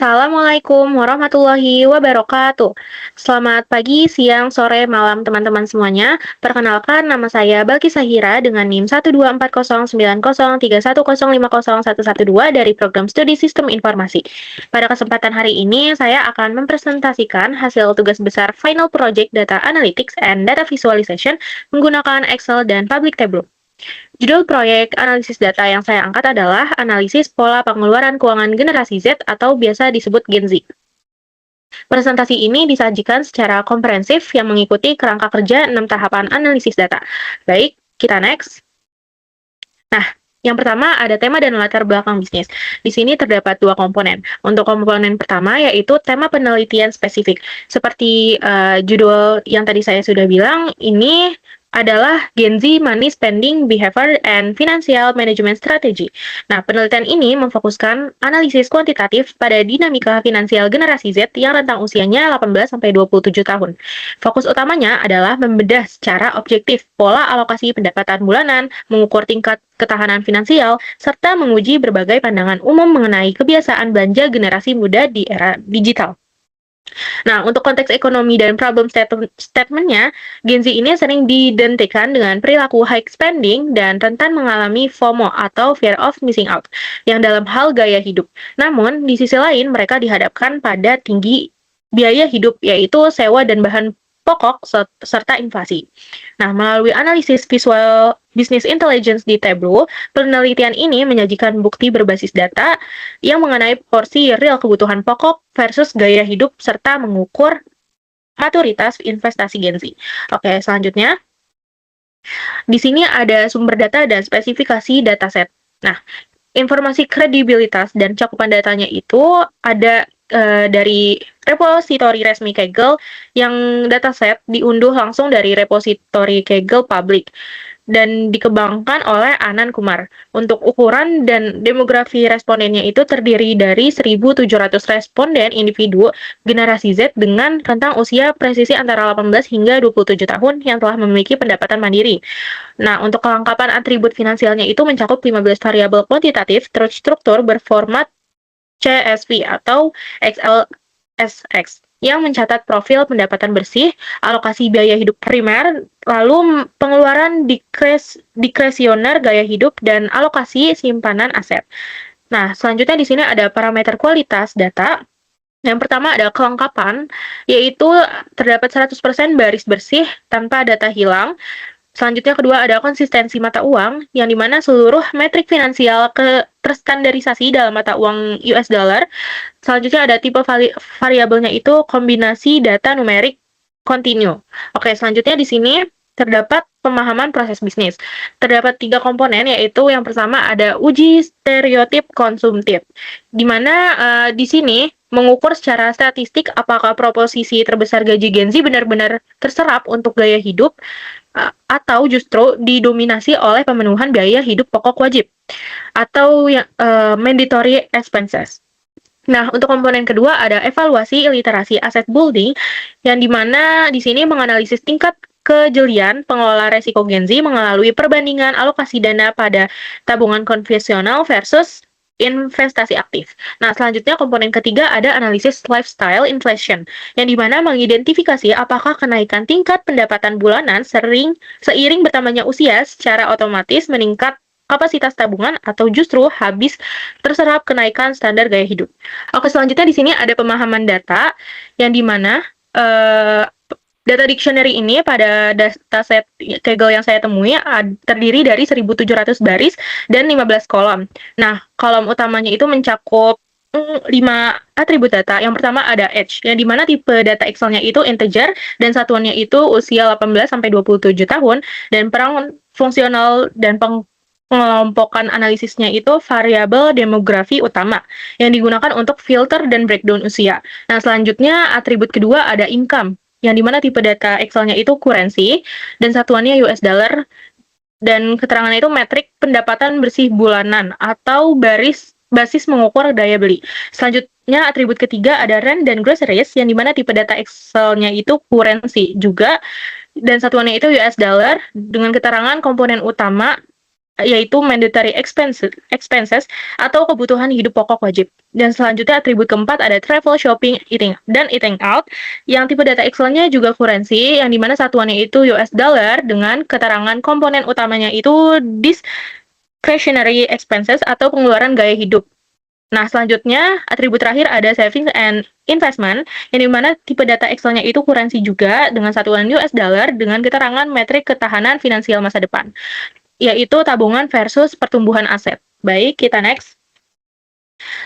Assalamualaikum warahmatullahi wabarakatuh. Selamat pagi, siang, sore, malam teman-teman semuanya. Perkenalkan nama saya Balki Sahira dengan NIM 12409031031050112 dari Program Studi Sistem Informasi. Pada kesempatan hari ini, saya akan mempresentasikan hasil tugas besar Final Project Data Analytics and Data Visualization menggunakan Excel dan Public Tableau. Judul proyek analisis data yang saya angkat adalah analisis pola pengeluaran keuangan generasi Z atau biasa disebut Gen Z. Presentasi ini disajikan secara komprehensif yang mengikuti kerangka kerja 6 tahapan analisis data. Baik, kita next. Nah, yang pertama ada tema dan latar belakang bisnis. Di sini terdapat dua komponen. Untuk komponen pertama yaitu tema penelitian spesifik. Seperti judul yang tadi saya sudah bilang, ini adalah Gen Z Money Spending Behavior and Financial Management Strategy. Nah, penelitian ini memfokuskan analisis kuantitatif pada dinamika finansial generasi Z yang rentang usianya 18-27 tahun. Fokus utamanya adalah membedah secara objektif pola alokasi pendapatan bulanan, mengukur tingkat ketahanan finansial, serta menguji berbagai pandangan umum mengenai kebiasaan belanja generasi muda di era digital. Nah, untuk konteks ekonomi dan problem statement-nya, Gen Z ini sering diidentikan dengan perilaku high spending dan rentan mengalami FOMO atau fear of missing out yang dalam hal gaya hidup. Namun, di sisi lain mereka dihadapkan pada tinggi biaya hidup yaitu sewa dan bahan pokok serta inflasi. Nah, melalui analisis visual business intelligence di Tableau, penelitian ini menyajikan bukti berbasis data yang mengenai porsi real kebutuhan pokok versus gaya hidup serta mengukur maturitas investasi Gen Z. Oke, selanjutnya di sini ada sumber data dan spesifikasi dataset. Nah, informasi kredibilitas dan cakupan datanya itu ada dari repositori resmi Kaggle yang dataset diunduh langsung dari repositori Kaggle public dan dikembangkan oleh Anand Kumar. Untuk ukuran dan demografi respondennya itu terdiri dari 1.700 responden individu generasi Z dengan rentang usia presisi antara 18 hingga 27 tahun yang telah memiliki pendapatan mandiri. Nah, untuk kelengkapan atribut finansialnya itu mencakup 15 variabel kuantitatif terstruktur berformat CSV atau XLSX yang mencatat profil pendapatan bersih, alokasi biaya hidup primer, lalu pengeluaran diskresioner gaya hidup, dan alokasi simpanan aset. Nah, selanjutnya di sini ada parameter kualitas data. Yang pertama ada kelengkapan, yaitu terdapat 100% baris bersih tanpa data hilang. Selanjutnya kedua ada konsistensi mata uang, yang dimana seluruh metrik finansial terstandarisasi dalam mata uang US dollar. Selanjutnya ada tipe variabelnya itu kombinasi data numerik kontinu. Oke, selanjutnya di sini terdapat pemahaman proses bisnis. Terdapat 3 komponen, yaitu yang pertama ada uji stereotip konsumtif, di mana di sini mengukur secara statistik apakah proposisi terbesar gaji Gen Z benar-benar terserap untuk gaya hidup atau justru didominasi oleh pemenuhan biaya hidup pokok wajib atau yang mandatory expenses. Nah, untuk komponen kedua ada evaluasi literasi aset building yang dimana di sini menganalisis tingkat kejelian pengelola resiko Gen Z melalui perbandingan alokasi dana pada tabungan konvensional versus investasi aktif. Nah, selanjutnya komponen ketiga ada analisis lifestyle inflation, yang dimana mengidentifikasi apakah kenaikan tingkat pendapatan bulanan seiring bertambahnya usia secara otomatis meningkat kapasitas tabungan atau justru habis terserap kenaikan standar gaya hidup. Oke, selanjutnya di sini ada pemahaman data, yang dimana data dictionary ini pada dataset Kaggle yang saya temui terdiri dari 1.700 baris dan 15 kolom. Nah, kolom utamanya itu mencakup 5 atribut data. Yang pertama ada age, yang dimana tipe data Excel-nya itu integer dan satuannya itu usia 18-27 tahun, dan peran fungsional dan pengelompokan analisisnya itu variabel demografi utama yang digunakan untuk filter dan breakdown usia. Nah, selanjutnya atribut kedua ada income, yang dimana tipe data Excel-nya itu currency, dan satuannya US dollar, dan keterangannya itu metrik pendapatan bersih bulanan atau basis mengukur daya beli. Selanjutnya atribut ketiga ada rent dan groceries, yang dimana tipe data Excel-nya itu currency juga, dan satuannya itu US dollar, dengan keterangan komponen utama yaitu mandatory expenses atau kebutuhan hidup pokok wajib. Dan selanjutnya atribut keempat ada travel, shopping, eating out. Yang tipe data Excel-nya juga currency, yang dimana satuannya itu US dollar dengan keterangan komponen utamanya itu discretionary expenses atau pengeluaran gaya hidup. Nah, selanjutnya atribut terakhir ada savings and investment, yang dimana tipe data Excel-nya itu currency juga dengan satuan US dollar dengan keterangan metrik ketahanan finansial masa depan, yaitu tabungan versus pertumbuhan aset. Baik, kita next.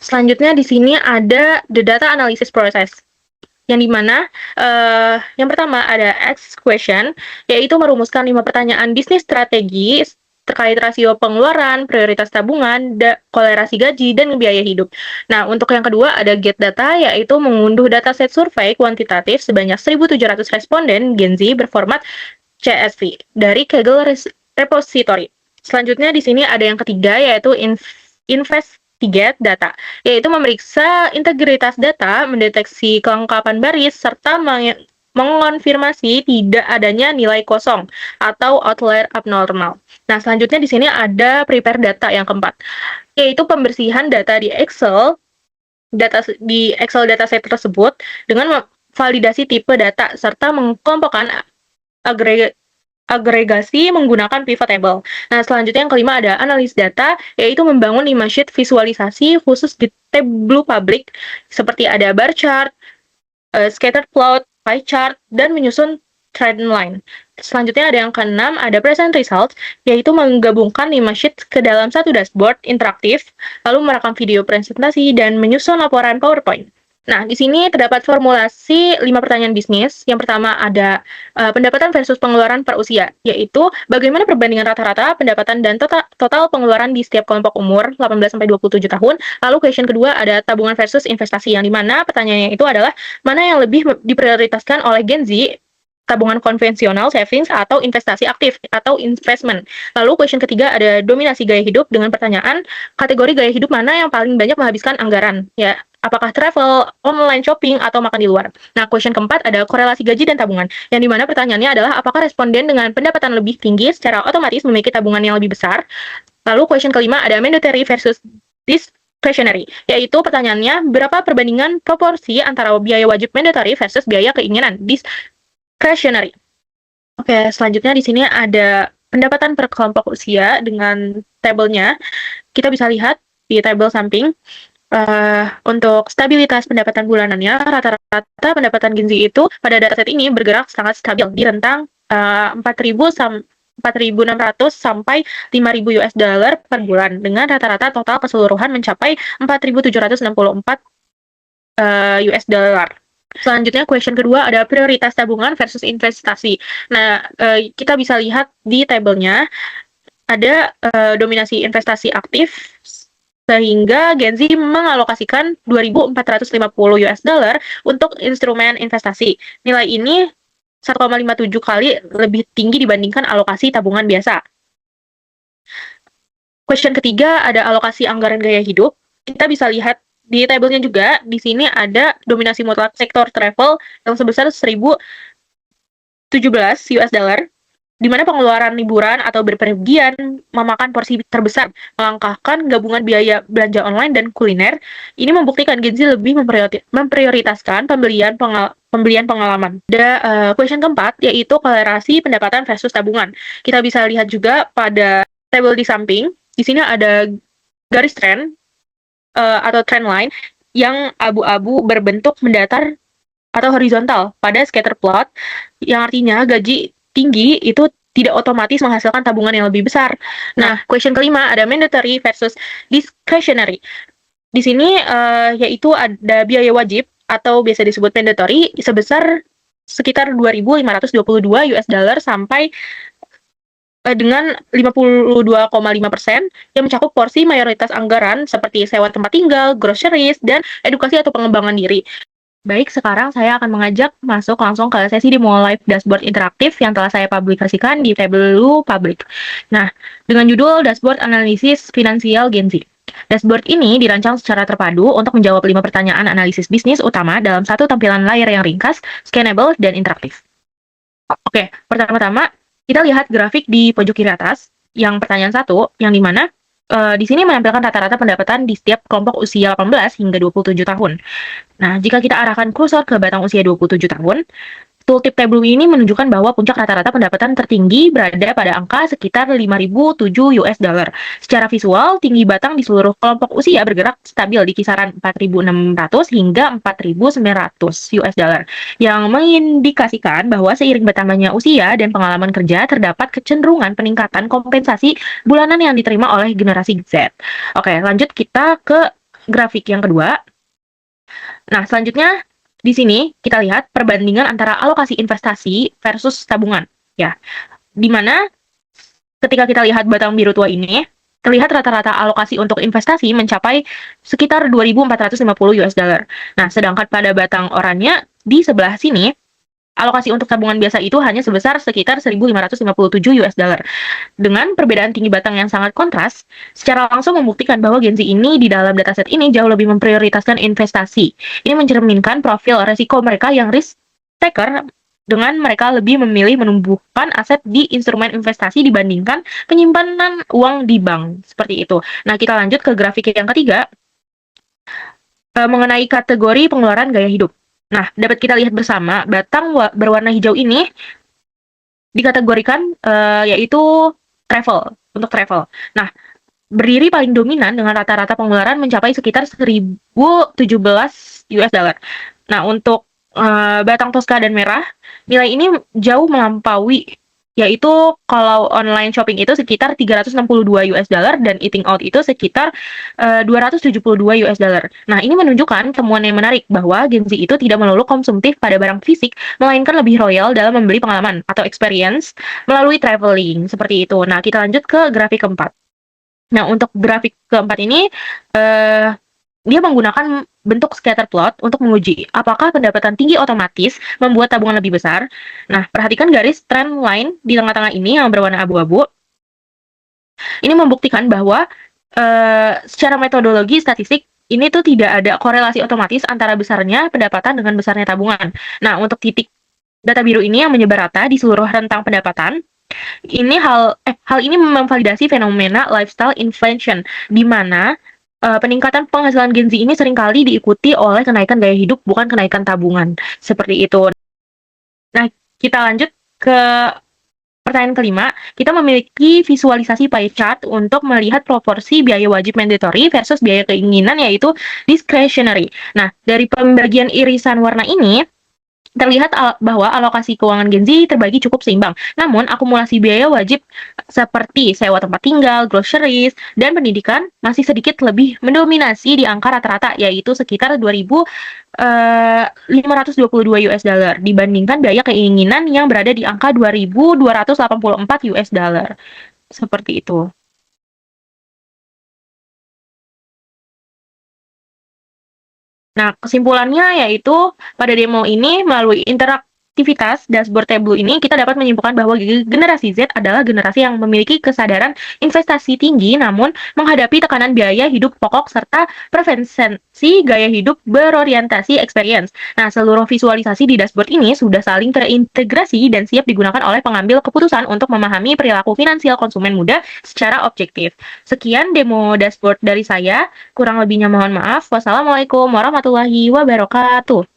Selanjutnya di sini ada the data analysis process, yang dimana yang pertama ada X question, yaitu merumuskan 5 pertanyaan bisnis strategi terkait rasio pengeluaran, prioritas tabungan, kolerasi gaji, dan biaya hidup. Nah, untuk yang kedua ada get data, yaitu mengunduh dataset survei kuantitatif sebanyak 1.700 responden Gen Z berformat CSV dari Kaggle Repository. Selanjutnya di sini ada yang ketiga, yaitu investigate data, yaitu memeriksa integritas data, mendeteksi kelengkapan baris, serta mengonfirmasi tidak adanya nilai kosong atau outlier abnormal. Nah, selanjutnya di sini ada prepare data yang keempat, yaitu pembersihan data di Excel dataset tersebut dengan validasi tipe data serta mengelompokkan agregasi menggunakan pivot table. Nah, selanjutnya yang kelima ada analis data, yaitu membangun 5 sheet visualisasi khusus di tableau publik seperti ada bar chart, scatter plot, pie chart, dan menyusun trend line. Selanjutnya ada yang keenam, ada present results, yaitu menggabungkan 5 sheet ke dalam satu dashboard interaktif, lalu merekam video presentasi, dan menyusun laporan PowerPoint. Nah, di sini terdapat formulasi 5 pertanyaan bisnis. Yang pertama ada pendapatan versus pengeluaran per usia, yaitu bagaimana perbandingan rata-rata pendapatan dan total pengeluaran di setiap kelompok umur 18-27 tahun. Lalu question kedua ada tabungan versus investasi, yang dimana pertanyaannya itu adalah mana yang lebih diprioritaskan oleh Gen Z, tabungan konvensional, savings, atau investasi aktif, atau investment. Lalu question ketiga ada dominasi gaya hidup dengan pertanyaan kategori gaya hidup mana yang paling banyak menghabiskan anggaran, ya apakah travel, online shopping, atau makan di luar. Nah, question keempat ada korelasi gaji dan tabungan, yang dimana pertanyaannya adalah apakah responden dengan pendapatan lebih tinggi secara otomatis memiliki tabungan yang lebih besar. Lalu question kelima ada mandatory versus discretionary, yaitu pertanyaannya berapa perbandingan proporsi antara biaya wajib mandatory versus biaya keinginan discretionary. Oke, selanjutnya di sini ada pendapatan per kelompok usia dengan tabelnya. Kita bisa lihat di tabel samping. Untuk stabilitas pendapatan bulanannya, rata-rata pendapatan Gen Z itu pada dataset ini bergerak sangat stabil di rentang 4.600 sampai 5.000 US dollar per bulan, dengan rata-rata total keseluruhan mencapai 4.764 US dollar. Selanjutnya question kedua ada prioritas tabungan versus investasi. Nah, kita bisa lihat di tabelnya ada dominasi investasi aktif, sehingga Gen Z mengalokasikan 2.450 US dollar untuk instrumen investasi. Nilai ini 1,57 kali lebih tinggi dibandingkan alokasi tabungan biasa. Question ketiga ada alokasi anggaran gaya hidup. Kita bisa lihat di tabelnya juga, di sini ada dominasi mutlak sektor travel yang sebesar 1.017 US dollar, di mana pengeluaran liburan atau berpergian memakan porsi terbesar, melangkahkan gabungan biaya belanja online dan kuliner. Ini membuktikan Gen Z lebih memprioritaskan pembelian pengalaman. Ada question keempat, yaitu kolerasi pendapatan versus tabungan. Kita bisa lihat juga pada tabel di samping, di sini ada garis trend atau trend line yang abu-abu berbentuk mendatar atau horizontal pada scatter plot, yang artinya gaji tinggi itu tidak otomatis menghasilkan tabungan yang lebih besar. Nah, question kelima ada mandatory versus discretionary. Di sini yaitu ada biaya wajib atau biasa disebut mandatory sebesar sekitar 2.522 US dollar sampai dengan 52,5% yang mencakup porsi mayoritas anggaran seperti sewa tempat tinggal, groceries, dan edukasi atau pengembangan diri. Baik, sekarang saya akan mengajak masuk langsung ke sesi demo live dashboard interaktif yang telah saya publikasikan di Tableau Public. Nah, dengan judul Dashboard Analisis Finansial Gen Z. Dashboard ini dirancang secara terpadu untuk menjawab 5 pertanyaan analisis bisnis utama dalam satu tampilan layar yang ringkas, scannable, dan interaktif. Oke, pertama-tama kita lihat grafik di pojok kiri atas. yang pertanyaan 1, yang di mana di sini menampilkan rata-rata pendapatan di setiap kelompok usia 18 hingga 27 tahun. Nah, jika kita arahkan kursor ke batang usia 27 tahun, tooltip tableau ini menunjukkan bahwa puncak rata-rata pendapatan tertinggi berada pada angka sekitar 5.007 US dollar. Secara visual, tinggi batang di seluruh kelompok usia bergerak stabil di kisaran 4.600 hingga 4.900 US dollar, yang mengindikasikan bahwa seiring bertambahnya usia dan pengalaman kerja, terdapat kecenderungan peningkatan kompensasi bulanan yang diterima oleh generasi Z. Oke, lanjut kita ke grafik yang kedua. Nah, selanjutnya di sini kita lihat perbandingan antara alokasi investasi versus tabungan, ya. Di mana ketika kita lihat batang biru tua ini, terlihat rata-rata alokasi untuk investasi mencapai sekitar 2.450 US dollar. Nah, sedangkan pada batang oranye di sebelah sini, alokasi untuk tabungan biasa itu hanya sebesar sekitar 1.557 US dollar. Dengan perbedaan tinggi batang yang sangat kontras, secara langsung membuktikan bahwa Gen Z ini di dalam dataset ini jauh lebih memprioritaskan investasi. Ini mencerminkan profil resiko mereka yang risk taker, dengan mereka lebih memilih menumbuhkan aset di instrumen investasi dibandingkan penyimpanan uang di bank. Seperti itu. Nah, kita lanjut ke grafik yang ketiga, mengenai kategori pengeluaran gaya hidup. Nah, dapat kita lihat bersama, batang berwarna hijau ini dikategorikan yaitu travel, untuk travel. Nah, berdiri paling dominan dengan rata-rata pengeluaran mencapai sekitar 1.017 US dollar. Nah, untuk batang toska dan merah, nilai ini jauh melampaui, yaitu kalau online shopping itu sekitar 362 US dollar dan eating out itu sekitar 272 US dollar. Nah, ini menunjukkan temuan yang menarik bahwa Gen Z itu tidak melulu konsumtif pada barang fisik, melainkan lebih royal dalam membeli pengalaman atau experience melalui traveling, seperti itu. Nah, kita lanjut ke grafik keempat. Nah, untuk grafik keempat ini, dia menggunakan bentuk scatter plot untuk menguji apakah pendapatan tinggi otomatis membuat tabungan lebih besar. Nah, perhatikan garis trend line di tengah-tengah ini yang berwarna abu-abu. Ini membuktikan bahwa secara metodologi statistik, ini tuh tidak ada korelasi otomatis antara besarnya pendapatan dengan besarnya tabungan. Nah, untuk titik data biru ini yang menyebar rata di seluruh rentang pendapatan, ini hal ini memvalidasi fenomena lifestyle inflation, di mana peningkatan penghasilan Gen Z ini seringkali diikuti oleh kenaikan gaya hidup, bukan kenaikan tabungan. Seperti itu. Nah, kita lanjut ke pertanyaan kelima. Kita memiliki visualisasi pie chart untuk melihat proporsi biaya wajib mandatory versus biaya keinginan, yaitu discretionary. Nah, dari pembagian irisan warna ini, terlihat bahwa alokasi keuangan Gen Z terbagi cukup seimbang. Namun, akumulasi biaya wajib seperti sewa tempat tinggal, groceries, dan pendidikan masih sedikit lebih mendominasi di angka rata-rata, yaitu sekitar 2.522 US dollar dibandingkan biaya keinginan yang berada di angka 2.284 US dollar. Seperti itu. Nah, kesimpulannya yaitu pada demo ini melalui interaktivitas dashboard Tableau ini kita dapat menyimpulkan bahwa generasi Z adalah generasi yang memiliki kesadaran investasi tinggi namun menghadapi tekanan biaya hidup pokok serta preferensi gaya hidup berorientasi experience. Nah, seluruh visualisasi di dashboard ini sudah saling terintegrasi dan siap digunakan oleh pengambil keputusan untuk memahami perilaku finansial konsumen muda secara objektif. Sekian demo dashboard dari saya. Kurang lebihnya mohon maaf. Wassalamualaikum warahmatullahi wabarakatuh.